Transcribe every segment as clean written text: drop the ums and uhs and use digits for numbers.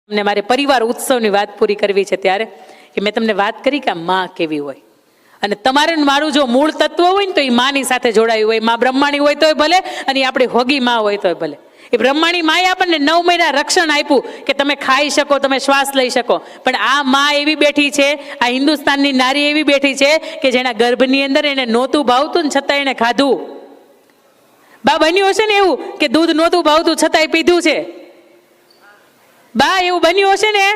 ને મારે પરિવાર ઉત્સવની વાત પૂરી કરવી છે ત્યારે કે મેં તમને વાત કરી કે આ માં કેવી હોય. અને તમારે મારું જો મૂળ તત્વ હોય ને તો એ માની સાથે જોડાયું હોય. માં બ્રહ્માણી હોય તોય ભલે અને આપણી હોગી માં હોય તોય ભલે. એ બ્રહ્માણી માએ આપણને 9 મહિના રક્ષણ આપ્યું કે તમે ખાઈ શકો, તમે શ્વાસ લઈ શકો. પણ આ માં એવી બેઠી છે, આ હિન્દુસ્તાનની નારી એવી બેઠી છે કે જેના ગર્ભની અંદર એને નહોતું ભાવતું ને છતાં એને ખાધું. બા બન્યું હશે ને એવું કે દૂધ નહોતું ભાવતું છતાંય પીધું છે. બા એવું બન્યું હશે ને,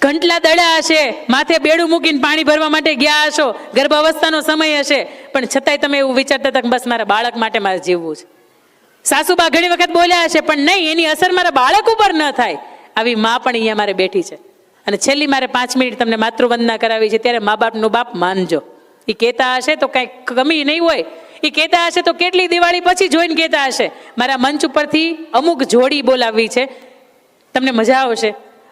ઘંટલા દડા હશે, માથે બેડું મૂકીને પાણી ભરવા માટે ગયા હશો, ગર્ભાવસ્થાનો સમય હશે, પણ છતાંય તમે એવું વિચારતા હતા કે બસ મારા બાળક માટે મારે જીવવું છે. સાસુબા ઘણી વખત બોલ્યા હશે પણ નહીં, એની અસર મારા બાળક ઉપર ન થાય. આવી માં પણ અહીંયા મારે બેઠી છે. અને છેલ્લી મારે 5 મિનિટ તમને માતૃવંદના કરાવી છે ત્યારે મા બાપનું બાપ માનજો. એ કહેતા હશે તો કાંઈ કમી નહીં હોય, એ કહેતા હશે તો કેટલી દિવાળી પછી જોઈને કહેતા હશે. મારા મંચ ઉપરથી અમુક જોડી બોલાવવી છે, તમને મજા આવશે.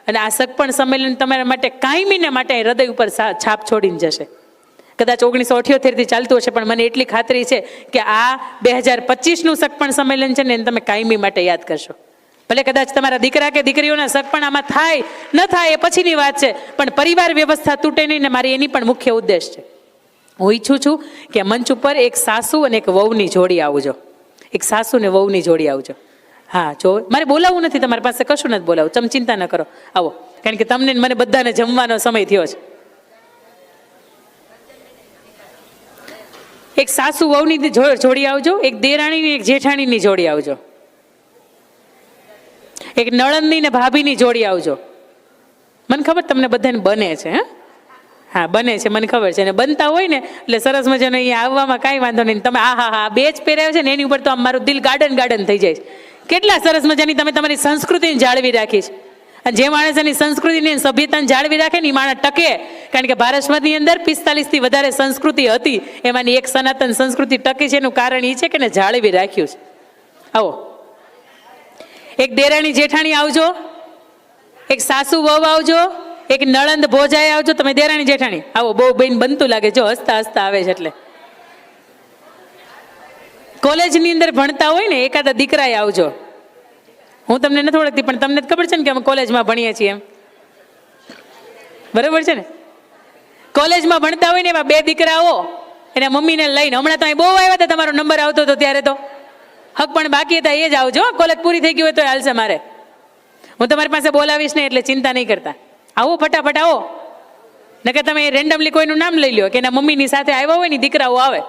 અને આ સગપણ સંમેલન તમારા માટે કાયમીને માટે હૃદય ઉપર છાપ છોડીને જશે. કદાચ 1978થી ચાલતું હશે પણ મને એટલી ખાતરી છે કે આ 2025નું સગપણ સંમેલન છે ને એને તમે કાયમી માટે યાદ કરશો. ભલે કદાચ તમારા દીકરા કે દીકરીઓના સગપણ આમાં થાય ન થાય એ પછીની વાત છે, પણ પરિવાર વ્યવસ્થા તૂટે નહીં ને મારી એની પણ મુખ્ય ઉદ્દેશ છે. હું ઈચ્છું છું કે મંચ ઉપર એક સાસુ અને એક વહુની જોડી આવજો. એક સાસુ ને વહુની જોડી આવજો. હા, જો મારે બોલાવવું નથી, તમારી પાસે કશું નથી બોલાવું, તમે ચિંતા ન કરો, આવો. કારણ કે તમને મને બધાને જમવાનો સમય થયો છે. એક સાસુ વહુની જોડી આવજો, એક દેરાણીની એક જેઠાણીની જોડી આવજો, એક નણંદની ને ભાભીની જોડી આવજો. મને ખબર તમને બધાને બને છે, હા બને છે, મને ખબર છે. અને બનતા હોય ને એટલે સરસ મજાનો અહીંયા આવવામાં કાંઈ વાંધો નહીં. તમે હા બે જ પહેર્યા છે ને એની ઉપર તો આમ મારું દિલ ગાર્ડન થઈ જાય છે. કેટલા સરસ મજાની તમે તમારી સંસ્કૃતિને જાળવી રાખી છે. અને જે માણસ એની સંસ્કૃતિને સભ્યતાને જાળવી રાખે ને એ માણસ ટકે. કારણ કે ભારતની અંદર 45થી વધારે સંસ્કૃતિ હતી, એમાંની એક સનાતન સંસ્કૃતિ ટકી છે. એનું કારણ એ છે કે એને જાળવી રાખ્યું છે. આવો, એક દેરાણી જેઠાણી આવજો, એક સાસુ વહુ આવજો, એક નળંદ ભોજાઈ આવજો. તમે દેરાણી જેઠાણી આવો, બહુ બેન બનતું લાગે, જો હસતા હસતા આવે છે. એટલે કોલેજની અંદર ભણતા હોય ને એકાદા દીકરાએ આવજો. હું તમને નથી ઓળખતી પણ તમને ખબર છે ને કે અમે કોલેજમાં ભણીએ છીએ એમ, બરાબર છે ને? કોલેજમાં ભણતા હોય ને એવા 2 દીકરાઓ એના મમ્મીને લઈને, હમણાં તો અહીં બહુ આવ્યા હતા, તમારો નંબર આવતો હતો ત્યારે તો હક પણ બાકી હતા, એ જ આવજો. કોલેજ પૂરી થઈ ગઈ હોય તો હાલશે મારે, હું તમારી પાસે બોલાવીશ ને, એટલે ચિંતા નહીં કરતા. આવો ફટાફટ આવો, નકર તમે રેન્ડમલી કોઈનું નામ લઈ લો કે એના મમ્મીની સાથે આવ્યા હોય ને દીકરાઓ આવે.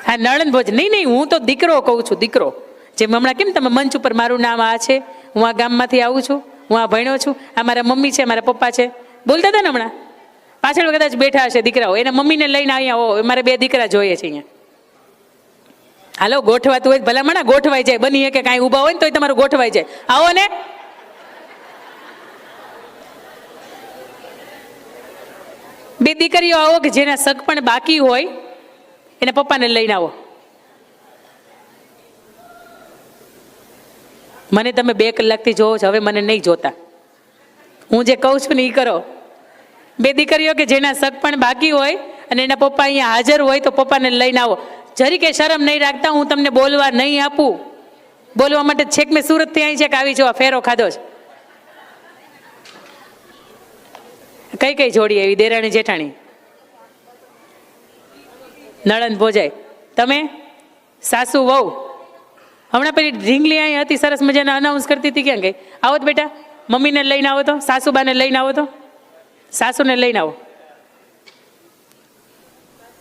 હા, નળંદ ભોજ નહીં, હું તો દીકરો કહું છું, દીકરો. જેમ હમણાં કેમ તમે મંચ ઉપર મારું નામ આ છે, હું આ ગામમાંથી આવું છું, હું આ ભણ્યો છું, આ મારા મમ્મી છે, મારા પપ્પા છે, બોલતા હતા ને હમણાં. પાછળ કદાચ બેઠા હશે દીકરાઓ, એના મમ્મીને લઈને અહીંયા આવો. મારે 2 દીકરા જોઈએ છે અહીંયા. હાલો, ગોઠવાતું હોય ભલામણ ગોઠવાઈ જાય, બની કે કાંઈ ઊભા હોય ને તોય તમારું ગોઠવાઈ જાય. આવો ને, બે દીકરીઓ આવો કે જેના સગપણ બાકી હોય એના પપ્પાને લઈને આવો. મને તમે 2 કલાકથી જોવો છો, હવે મને નહીં જોતા. હું જે કહું છું ને એ કરો. 2 દીકરીઓ કે જેના સગપણ બાકી હોય અને એના પપ્પા અહીંયા હાજર હોય તો પપ્પાને લઈને આવો. જરી કે શરમ નહીં રાખતા, હું તમને બોલવા નહીં આપું. બોલવા માટે છેક મેં સુરતથી અહીં છે કે આવી જો, આ ફેરો ખાધો છે. કઈ જોડી આવી? દેરાણી જેઠાણી, નળંદ ભોજાઈ, તમે સાસુ વહુ. હમણાં પેલી ઢીંગલી અહીં હતી સરસ મજાના અનાઉન્સ કરતી હતી, ક્યાં ગઈ? આવો તો બેટા, મમ્મીને લઈને આવો, તો સાસુબાને લઈને આવો, તો સાસુને લઈને આવો.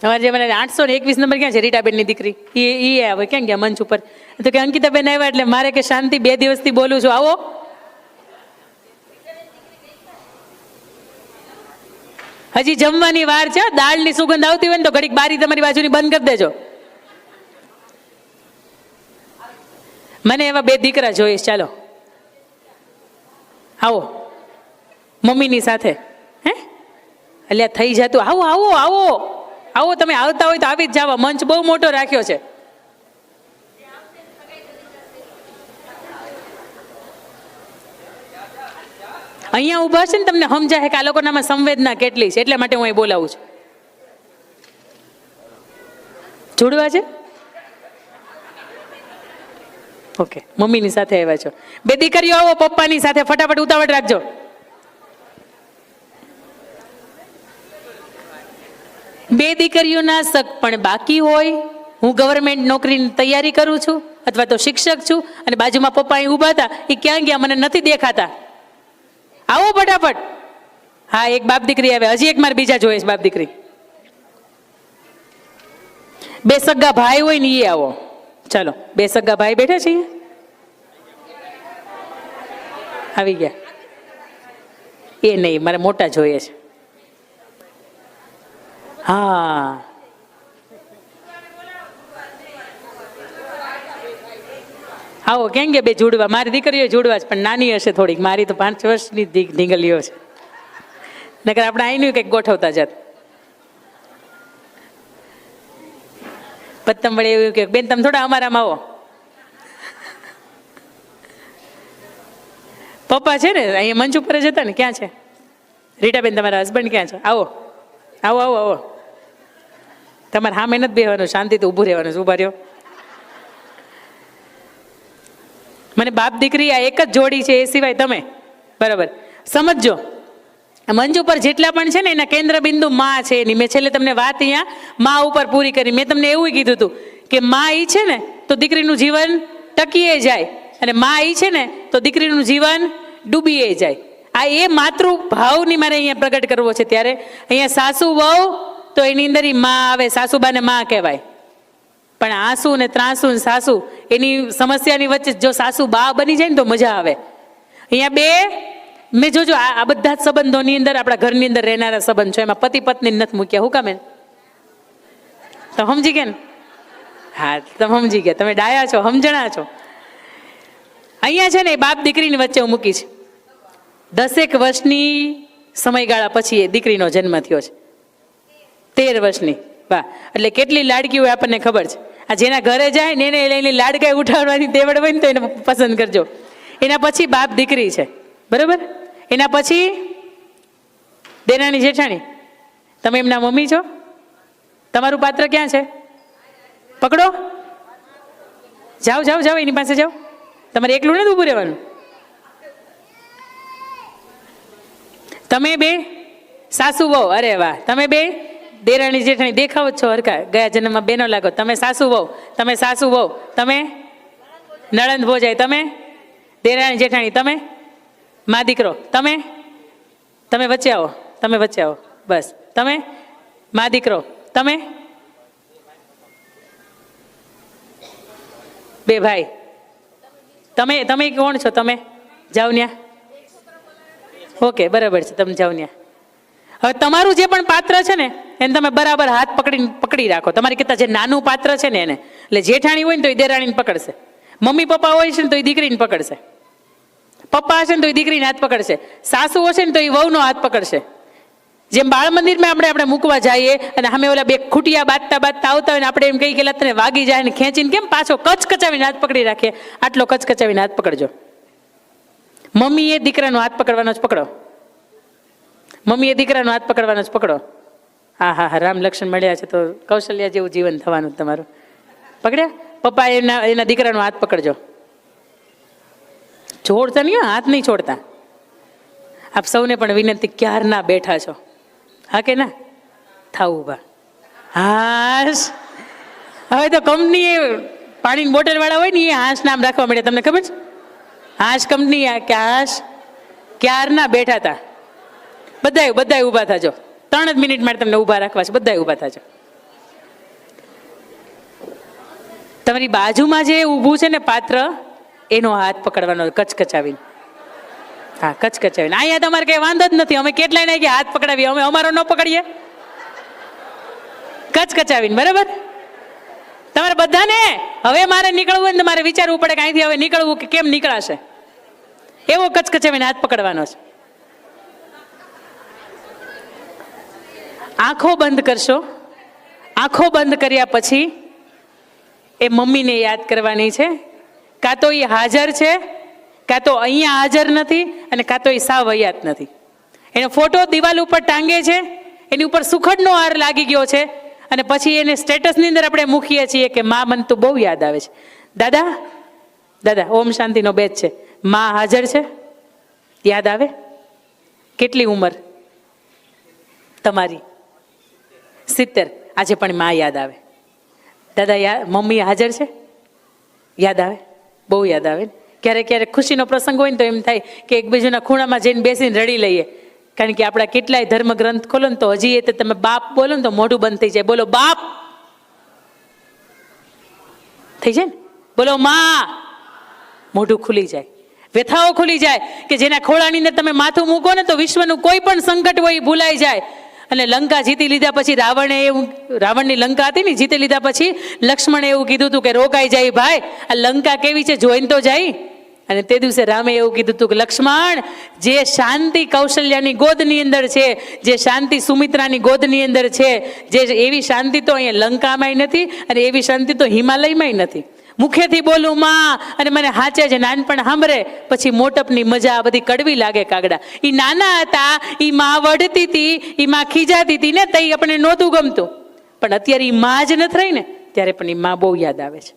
તમારે જે મને 821 નંબર ક્યાં છે? રીટાબેનની દીકરી એ આવે, ક્યાં ગયા મંચ ઉપર? તો કે અંકિતાબેન આવ્યા એટલે મારે કે શાંતિ 2 દિવસથી બોલું છું, આવો. હજી જમવાની વાર છે, દાળની સુગંધ આવતી હોય ને તો ઘડીક બારી તમારી બાજુની બંધ કરી દેજો. મને એવા 2 દીકરા જોઈશ. ચાલો આવો મમ્મીની સાથે. એટલે થઈ જતું. આવો આવો આવો આવો, તમે આવતા હોય તો આવી જ જાવ. મંચ બહુ મોટો રાખ્યો છે. અહીંયા ઊભા છે ને, તમને સમજાય કે આ લોકોનામાં સંવેદના કેટલી છે, એટલા માટે હું અહીં બોલાવું છું. જોડવા છે ઓકે, મમ્મીની સાથે આવ્યા છો. બે દીકરીઓ આવો પપ્પાની સાથે, ફટાફટ ઉતાવળ રાખજો. બે દીકરીઓના શક પણ બાકી હોય. હું ગવર્મેન્ટ નોકરીની તૈયારી કરું છું અથવા તો શિક્ષક છું, અને બાજુમાં પપ્પા અહીં ઊભા હતા, એ ક્યાં ગયા મને નથી દેખાતા. આવો ફટાફટ. હા, એક બાપ દીકરી આવે. હજી એક મારે બીજા જોઈએ છે બાપ દીકરી. બે સગા ભાઈ હોય ને એ આવો. ચાલો, બે સગા ભાઈ બેઠા છીએ, આવી ગયા. એ નહીં, મારે મોટા જોઈએ છે. હા, આવો. કેમ કે બે જોડવા, મારી દીકરીઓ જોડવા છે, પણ નાની હશે થોડીક. મારી તો 5 વર્ષની ઢીંગલીઓ છે. નકર આપણે આઈનું કંઈક ગોઠવતા જાત. પત્તમ વડે એવું કે બેન તમે થોડા અમારામાં આવો. પપ્પા છે ને અહીંયા મંચ ઉપર જ હતા ને. ક્યાં છે રીટાબેન? તમારા હસબન્ડ ક્યાં છે? આવો આવો આવો આવો. તમારે હા મહેનત બેહવાનું, શાંતિથી ઊભું રહેવાનું. ઊભા રહ્યો. મને બાપ દીકરી આ એક જ જોડી છે, એ સિવાય તમે બરાબર સમજો. મંચ ઉપર જેટલા પણ છે ને એના કેન્દ્ર બિંદુ માં છે એની. મેં છેલ્લે તમને વાત અહીંયા માં ઉપર પૂરી કરી. મેં તમને એવું કીધું હતું કે માં ઈ છે ને તો દીકરીનું જીવન ટકીએ જાય, અને માં ઈ છે ને તો દીકરીનું જીવન ડૂબીએ જાય. આ એ માતૃભાવની મારે અહીંયા પ્રગટ કરવો છે. ત્યારે અહીંયા સાસુ વહુ તો એની અંદર માં આવે, સાસુબાને માં કહેવાય. પણ આંસુ ને ત્રાસુ ને સાસુ એની સમસ્યાની વચ્ચે જો સાસુ બા બની જાય ને તો મજા આવે. અહીંયા બે મેં જોજો આ બધા જ સંબંધોની અંદર આપણા ઘરની અંદર રહેનારા સંબંધ છે, એમાં પતિ પત્ની નથી મૂક્યા. હું કામે? તમે સમજી ગયા ને? હા, તમે સમજી ગયા. તમે ડાયા છો, સમજણા છો. અહીંયા છે ને બાપ દીકરીની વચ્ચે હું મૂકી છે. 10 વર્ષની સમયગાળા પછી એ દીકરીનો જન્મ થયો છે. 13 વર્ષની. વાહ! એટલે કેટલી લાડકી હોય આપણને ખબર છે. આ જેના ઘરે જાય ને એને લઈને લાડકાઈ ઉઠાડવાની તેવડ હોય ને તો એને પસંદ કરજો. એના પછી બાપ દીકરી છે, બરાબર? એના પછી દેરાણી જેઠાણી. તમે એમના મમ્મી છો. તમારું પાત્ર ક્યાં છે? પકડો, જાઓ જાઓ જાઓ, એની પાસે જાઓ. તમારે એકલું નથી ઊભું રહેવાનું. તમે બે સાસુ વહુ. અરે વાહ! તમે બે દેરાણી જેઠાણી દેખાવ જ છો હરકા. ગયા જન્મમાં બેનો લાગો. તમે સાસુ વહુ, તમે સાસુ વહુ, તમે નણંદ ભોજાઈ, તમે દેરાણી જેઠાણી, તમે મા દીકરો, તમે વચ્ચે આવો. તમે વચ્ચે આવો. બસ. તમે મા દીકરો, તમે બે ભાઈ. તમે કોણ છો? તમે જાઓ ન્યા. ઓકે, બરાબર છે. તમે જાઓ ન્યા. હવે તમારું જે પણ પાત્ર છે ને એને તમે બરાબર હાથ પકડી રાખો. તમારી કરતા જે નાનું પાત્ર છે ને એને. એટલે જેઠાણી હોય ને તો એ દેરાણીને પકડશે. મમ્મી પપ્પા હોય છે ને તો એ દીકરીને પકડશે. પપ્પા હશે ને તો એ દીકરીને હાથ પકડશે. સાસુ હશે ને તો એ વહુનો હાથ પકડશે. જેમ બાળ મંદિરમાં આપણે મૂકવા જઈએ અને અમે ઓલા બે ખૂટિયા બાંધતા આવતા હોય ને આપણે એમ કહી કે તને વાગી જાય ને ખેંચીને કેમ પાછો કચકચાવીને હાથ પકડી રાખીએ, આટલો કચકચાવીને હાથ પકડજો. મમ્મી એ દીકરાનો હાથ પકડવાનો જ પકડો. મમ્મી એ દીકરાનો હાથ પકડવાનો જ પકડો. હા હા હા, રામ લક્ષ્મણ મળ્યા છે તો કૌશલ્યા જેવું જીવન થવાનું તમારું. પકડ્યા? પપ્પા એના દીકરાનો હાથ પકડજો. છોડતા નહીં, હાથ નહીં છોડતા. આપ સૌને પણ વિનંતી, ક્યારના બેઠા છો? હા કે ના? થાવ ઊભા. હાશ. હવે તો કંપની પાણીની બોટલ વાળા હોય ને એ હાશ નામ રાખવા મળે. તમને ખબર છે? હાશ કંપની કે હાશ ક્યારના બેઠા હતા. બધાય ઊભા થાજો. 3 જ મિનિટ માટે તમને ઊભા રાખવા છે. બધાય ઊભા થાજો. તમારી બાજુમાં જે ઊભું છે ને પાત્ર, એનો હાથ પકડવાનો કચકચાવીને. હા, કચકચાવીને. અહીંયા તમારે કઈ વાંધો જ નથી. અમે કેટલાય ને હાથ પકડાવીએ, અમે અમારો ન પકડીએ. કચકચાવીને, બરાબર? તમારે બધાને હવે મારે નીકળવું હોય ને મારે વિચારવું પડે કે અહીંથી હવે નીકળવું કે કેમ નીકળાશે. એવો કચકચાવીને હાથ પકડવાનો છે. આંખો બંધ કરશો. આંખો બંધ કર્યા પછી એ મમ્મીને યાદ કરવાની છે. કાં તો એ હાજર છે, કાં તો અહીંયા હાજર નથી, અને કાં તો એ સાવ હયાત નથી. એનો ફોટો દિવાલ ઉપર ટાંગે છે, એની ઉપર સુખડનો હાર લાગી ગયો છે, અને પછી એને સ્ટેટસની અંદર આપણે મૂકીએ છીએ કે માં મને તો બહુ યાદ આવે છે. દાદા દાદા ઓમ શાંતિનો બેચ છે. માં હાજર છે? યાદ આવે? કેટલી ઉંમર તમારી? 70. આજે પણ માં યાદ આવે. દાદા મમ્મી હાજર છે? યાદ આવે? બહુ યાદ આવે. ક્યારેક ક્યારેક ખુશીનો પ્રસંગ હોય ને તો એમ થાય કે એકબીજાના ખૂણામાં જઈને બેસીને રડી લઈએ. કારણ કે આપણા કેટલાય ધર્મ ગ્રંથ ખોલો ને તો હજી એ તમે બાપ બોલો ને તો મોઢું બંધ થઈ જાય. બોલો બાપ થઈ જાય ને, બોલો માં મોઢું ખુલી જાય, વ્યથાઓ ખુલી જાય. કે જેના ખોળાની અંદર તમે માથું મૂકો ને તો વિશ્વનું કોઈ પણ સંકટ હોય એ ભૂલાઈ જાય. અને લંકા જીતી લીધા પછી રાવણની લંકા હતી ને જીતી લીધા પછી લક્ષ્મણે એવું કીધું હતું કે રોકાઈ જાય ભાઈ, આ લંકા કેવી છે જોઈને તો જાય. અને તે દિવસે રામે એવું કીધું હતું કે લક્ષ્મણ, જે શાંતિ કૌશલ્યાની ગોદની અંદર છે, જે શાંતિ સુમિત્રાની ગોદની અંદર છે, જે એવી શાંતિ તો અહીંયા લંકામાંય નથી અને એવી શાંતિ તો હિમાલયમાંય નથી. મુખેથી બોલું માં અને મને હાચે છે નાનપણ સાંભળે પછી મોટપની મજા બધી કડવી લાગે કાગડા. એ નાના હતા, એ માં વઢતી હતી, એ માં ખીજાતી હતી ને તઈ આપણે નહોતું ગમતું. પણ અત્યારે એ માં જ નથી રહી ને ત્યારે પણ એ માં બહુ યાદ આવે છે.